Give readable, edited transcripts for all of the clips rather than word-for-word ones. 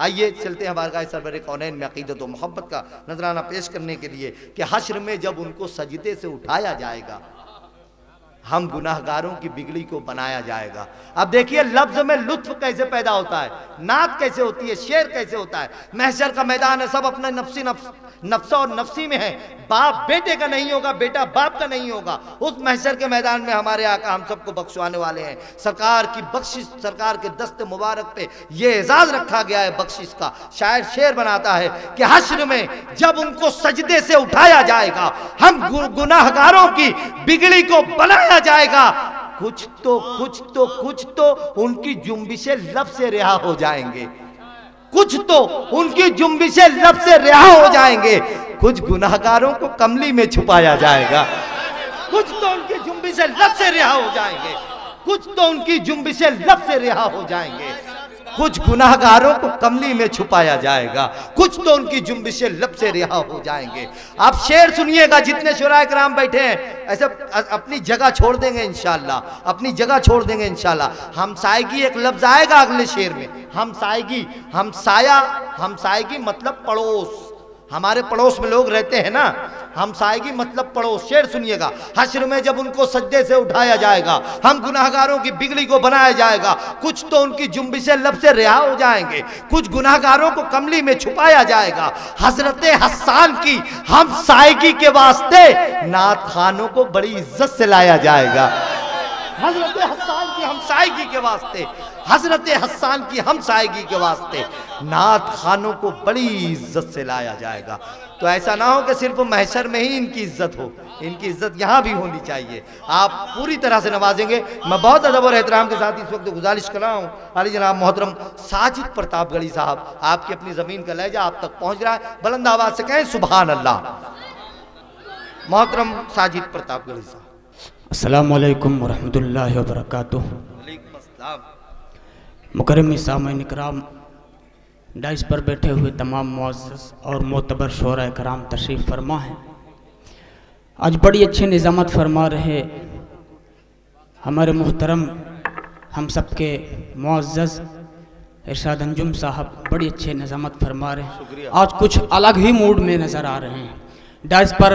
आइए चलते हैं बारगाह सरवर कौनैन में अकीदत व मोहब्बत का नजराना पेश करने के लिए कि हश्र में जब उनको सजदे से उठाया जाएगा, हम गुनाहगारों की बिगड़ी को बनाया जाएगा। अब देखिए लफ्ज में लुत्फ कैसे पैदा होता है, नात कैसे होती है, शेर कैसे होता है। महशर का मैदान है, सब अपने नफ्स और नफ्सी में है। बाप बेटे का नहीं होगा, बेटा बाप का नहीं होगा। उस महशर के मैदान में हमारे आका हम सबको बख्शवाने वाले हैं। सरकार की बख्शिश, सरकार के दस्त मुबारक पे ये एजाज रखा गया है बख्शिश का। शायर शेर बनाता है कि हश्र में जब उनको सजदे से उठाया जाएगा, हम गुनाहगारों की बिगड़ी को बनाया जाएगा। कुछ तो उनकी जुम्बिशे लब से रिहा हो जाएंगे, कुछ तो उनकी जुम्बिशे लब से रिहा हो जाएंगे। कुछ गुनाहगारों को कमली में छुपाया जाएगा, कुछ तो उनकी जुम्बिशे लब से रिहा हो जाएंगे, कुछ तो उनकी जुम्बिशे लब से रिहा हो जाएंगे। कुछ गुनाहगारों को कमली में छुपाया जाएगा, कुछ तो उनकी जुम्बिशे लब से रिहा हो जाएंगे। आप शेर सुनिएगा, जितने शुराए कराम बैठे हैं ऐसे अपनी जगह छोड़ देंगे इंशाअल्लाह, अपनी जगह छोड़ देंगे इंशाअल्लाह। हमसायगी एक लफ्ज आएगा अगले शेर में, हमसायगी, हमसायगी मतलब पड़ोस, हमारे पड़ोस में लोग रहते हैं ना, हमसायगी मतलब पड़ोस। शेर सुनिएगा, हश्र में जब उनको सज्जे से उठाया जाएगा, हम गुनाहगारों की बिगड़ी को बनाया जाएगा। कुछ तो उनकी जुम्बिशे लब से रिहा हो जाएंगे, कुछ गुनाहगारों को कमली में छुपाया जाएगा। हजरत हस्सान की हमसायगी के वास्ते नात खानों को बड़ी इज्जत से लाया जाएगा। हजरत हस्सान की हमसायगी के वास्ते, हजरत हस्सान की हमसायगी के वास्ते नात खानों को बड़ी इज्जत से लाया जाएगा। तो ऐसा ना हो कि सिर्फ महशर में ही इनकी इज्जत हो, इनकी इज्जत यहाँ भी होनी चाहिए। आप पूरी तरह से नवाजेंगे। मैं बहुत अदब और एहतराम के साथ इस वक्त गुजारिश कर रहा हूँ, अली जनाब मोहतरम साजिद प्रतापगढ़ी साहब, आपकी अपनी ज़मीन का लहजा आप तक पहुँच रहा है, बुलंद आवाज़ से कहें सुभान अल्लाह। मोहतरम साजिद प्रतापगढ़ी साहब। अस्सलामु अलैकुम वरहमतुल्लाहि वबरकातुहू। मुकर्रम सामईन इकराम, डाइस पर बैठे हुए तमाम मुअज़्ज़ज़ और मोतबर शोरा कराम तशरीफ़ फरमा हैं। आज बड़ी अच्छी निज़ामत फरमा रहे हमारे मुहतरम हम सब के मुअज़्ज़ज़ इरशाद अंजुम साहब, बड़ी अच्छी निज़ामत फरमा रहे हैं। आज कुछ अलग ही मूड में नज़र आ रहे हैं। डाइस पर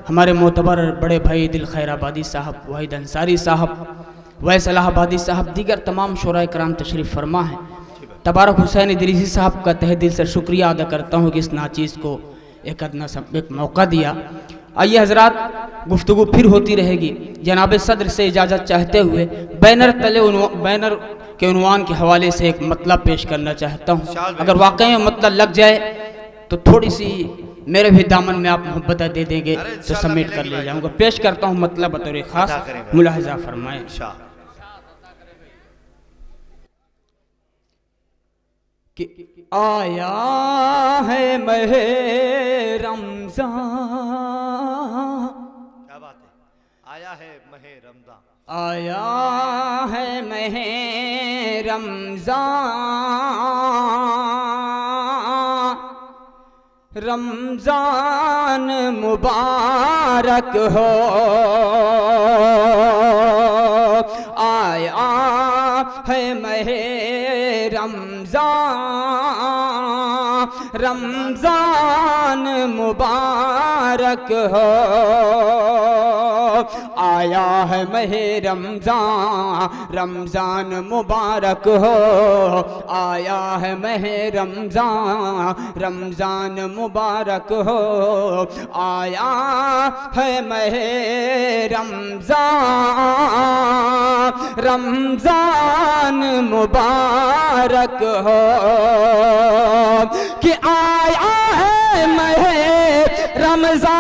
हमारे मोतबर बड़े भाई दिल खैराबादी साहब, वाहिद अंसारी साहब, वैस इलाहाबादी साहब, दीगर तमाम शोरा कराम तशरीफ़ फरमा हैं। तबारक हुसैन इदरीसी साहब का तहे दिल से शुक्रिया अदा करता हूँ कि इस नाचीज़ को एक मौका दिया। आइए हजरात, गुफ्तगू फिर होती रहेगी। जनाब सदर से इजाज़त चाहते हुए बैनर के उन्वान के हवाले से एक मतलब पेश करना चाहता हूँ। अगर वाकई में मतलब लग जाए तो थोड़ी सी मेरे भी दामन में आप मोहब्बत दे देंगे तो सबमिट कर ले जाऊँगा। पेश करता हूँ मतलब बतौर ख़ास, मुलाहजा फरमाएं। कि आया है महे रमज़ान, क्या बात है, आया है महे रमज़ान, आया है महे रमज़ान, रमज़ान मुबारक हो। आया है महे रमज़ान, रमज़ान मुबारक हो। आया है महे रमज़ान, रमज़ान मुबारक हो। आया है महे रमज़ान, रमज़ान मुबारक हो। आया है महे रमज़ान, रमज़ान मुबारक हो। कि आया है महे रमज़ान,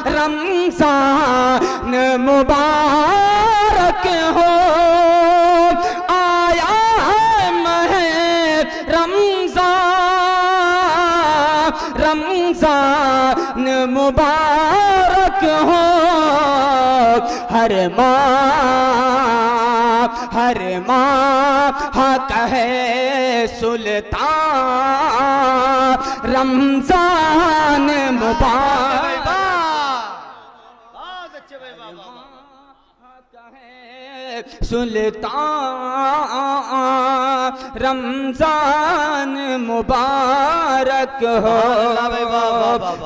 रमज़ान मुबारक हो। आया है महे रमज़ान, रमज़ान मुबारक हो। हर माह फरमा कहे सुल्तान रमजान मुबारक सुल्तान रमजान मुबारक हो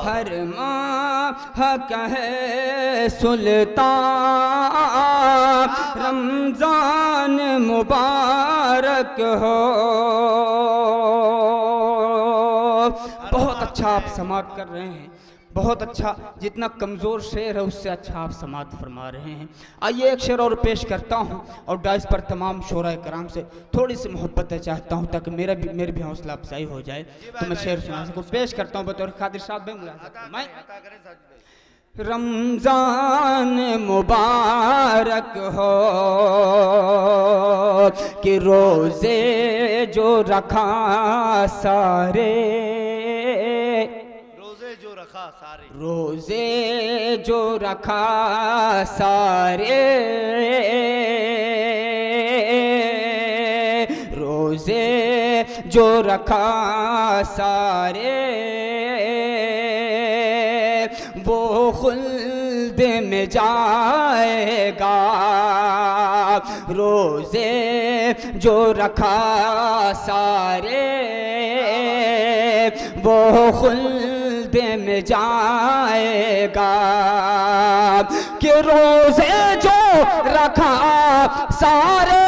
हर माह कहे सुल्तान रमजान मुबारक हो। बहुत अच्छा आप समाप्त कर रहे हैं, बहुत अच्छा, जितना कमज़ोर शेर है उससे अच्छा आप समाप्त फरमा रहे हैं। आइए एक शेर और पेश करता हूँ और डाइस पर तमाम शोरा कराम से थोड़ी सी मोहब्बतें चाहता हूँ ताकि मेरी भी हौसला अफजाई हो जाए तो मैं शेर सुना सकूँ। पेश करता हूँ बतौर खादिर साहब मैं रमजान मुबारक हो कि रोज़े जो रखा सारे रोज़े जो रखा सारे रोज़े जो रखा सारे वो खुल्द में जाएगा। रोज़े जो रखा सारे वो खुल्द में जाएगा कि रोज़े जो रखा सारे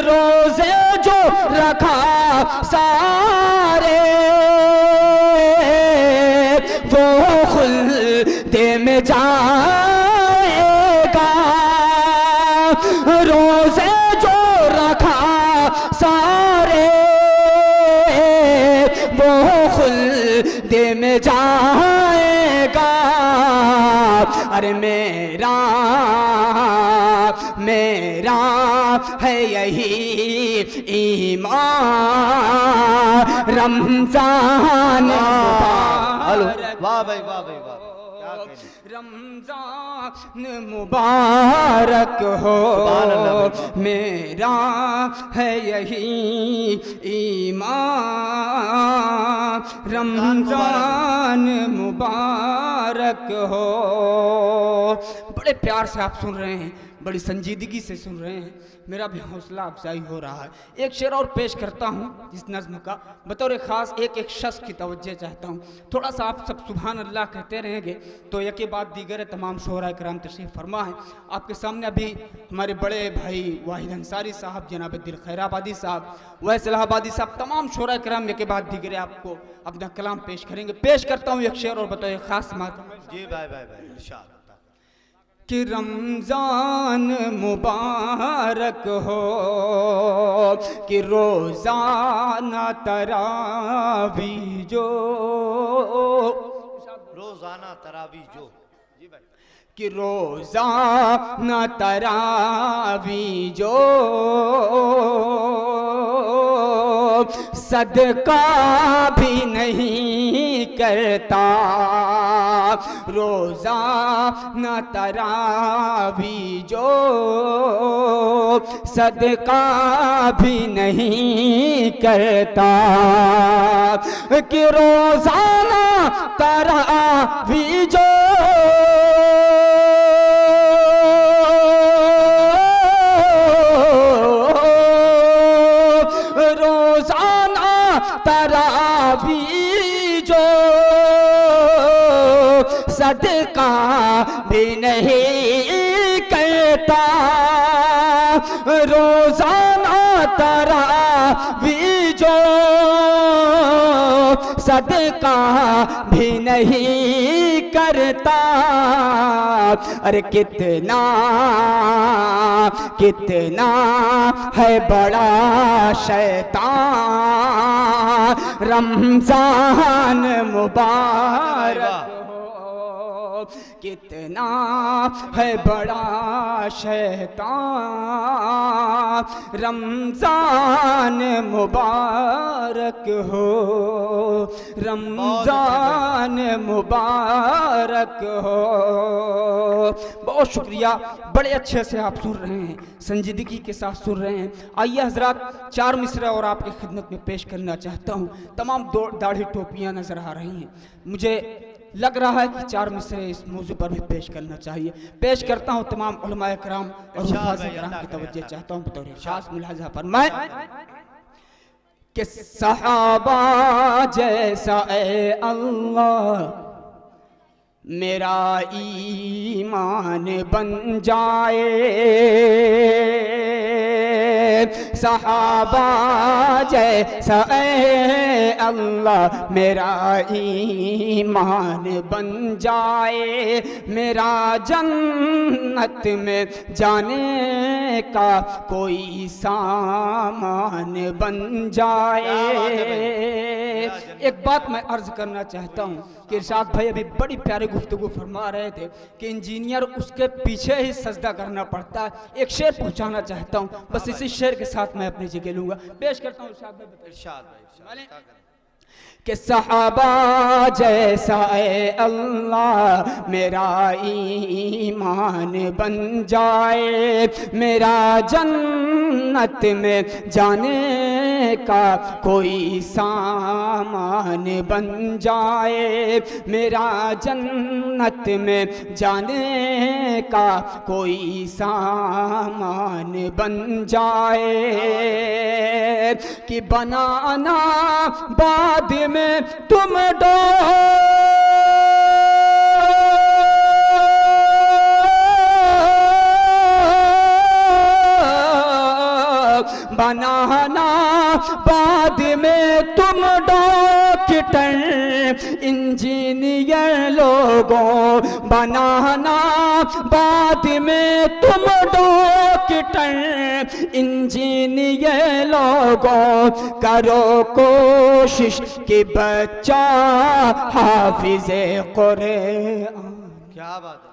रोज़े जो रखा सारे वो खुल्द में जाएगा। रोज़े जो रखा सारे वो खुल्द में जाएगा। अरे मेरा है यही ईमान रमजान वाह भाई वाह भाई वाह रमजान मुबारक हो मेरा है यही ईमान रमजान मुबारक हो। बड़े प्यार से आप सुन रहे हैं, बड़ी संजीदगी से सुन रहे हैं, मेरा भी हौसला अफजाई हो रहा है। एक शेर और पेश करता हूँ इस नज़्म का बतौर ख़ास एक शख्स की तवज्जो चाहता हूँ। थोड़ा सा आप सब सुभान अल्लाह कहते रहेंगे तो एक के बाद दीगर तमाम शोहरा कराम तशरीफ़ फरमा है। आपके सामने अभी हमारे बड़े भाई वाहिद अंसारी साहब, जनाब दिल खैराबादी साहब, वैस इलाहाबादी साहब, तमाम शोहरा कराम एक के बाद दीगर आपको अपना कलाम पेश करेंगे। पेश करता हूँ एक शेर और बतौर ख़ास जी भाई भाई भाई इरशाद कि रमजान मुबारक हो कि रोज़ाना तरावी जो रोज़ाना तरावी जो जी भाई कि रोज़ाना तरावी जो सदका भी नहीं करता। रोज़ाना तरावी जो सदका भी नहीं करता कि रोज़ाना तरावी जो तरावी जो सदका भी नहीं करता। रोज़ाना तरावी जो सदका भी नहीं करता। अरे कितना कितना है बड़ा शैतान रमजान मुबारक हो कितना है बड़ा शैतान, रमजान मुबारक हो, रमजान मुबारक हो। बहुत शुक्रिया, बड़े अच्छे से आप सुन रहे हैं, संजीदगी के साथ सुन रहे हैं। आइए हजरात, 4 मिसरा और आपकी खिदमत में पेश करना चाहता हूँ। तमाम दाढ़ी टोपियाँ नजर आ रही हैं, मुझे लग रहा है कि 4 मिसरे इस मौजू पर भी पेश करना चाहिए। पेश करता हूँ तमाम उलमाए कराम और हुफ़ाज़े कराम की तवज्जो चाहता हूँ बतौर इरशाद मुलाज़ा फरमाएं कि सहाबा जैसा ए अल्लाह मेरा ईमान बन जाए, सहाबा जैसा ए अल्लाह मेरा ईमान बन जाए, मेरा जन्नत में जाने का कोई सामान बन जाए। एक बात मैं अर्ज करना चाहता हूँ कि इरशाद भाई अभी बड़ी प्यारी गुफ्तगू फरमा रहे थे कि इंजीनियर उसके पीछे ही सजदा करना पड़ता है। एक शेर पहुंचाना चाहता हूं, बस इसी शेर के साथ मैं अपनी जगह लूंगा। पेश करता हूं इरशाद भाई कि सहाबा जैसा ए अल्लाह मेरा ईमान बन जाए, मेरा जन्नत में जाने का कोई सामान बन जाए, मेरा जन्नत में जाने का कोई सामान बन जाए। कि बनाना बाद में तुम बनाना बाद में तुम डॉक्टर इंजीनियर लोगों, बनाना बाद में तुम डॉक्टर इंजीनियर लोगों, करो कोशिश कि बच्चा हाफिज़े कुरान। क्या बात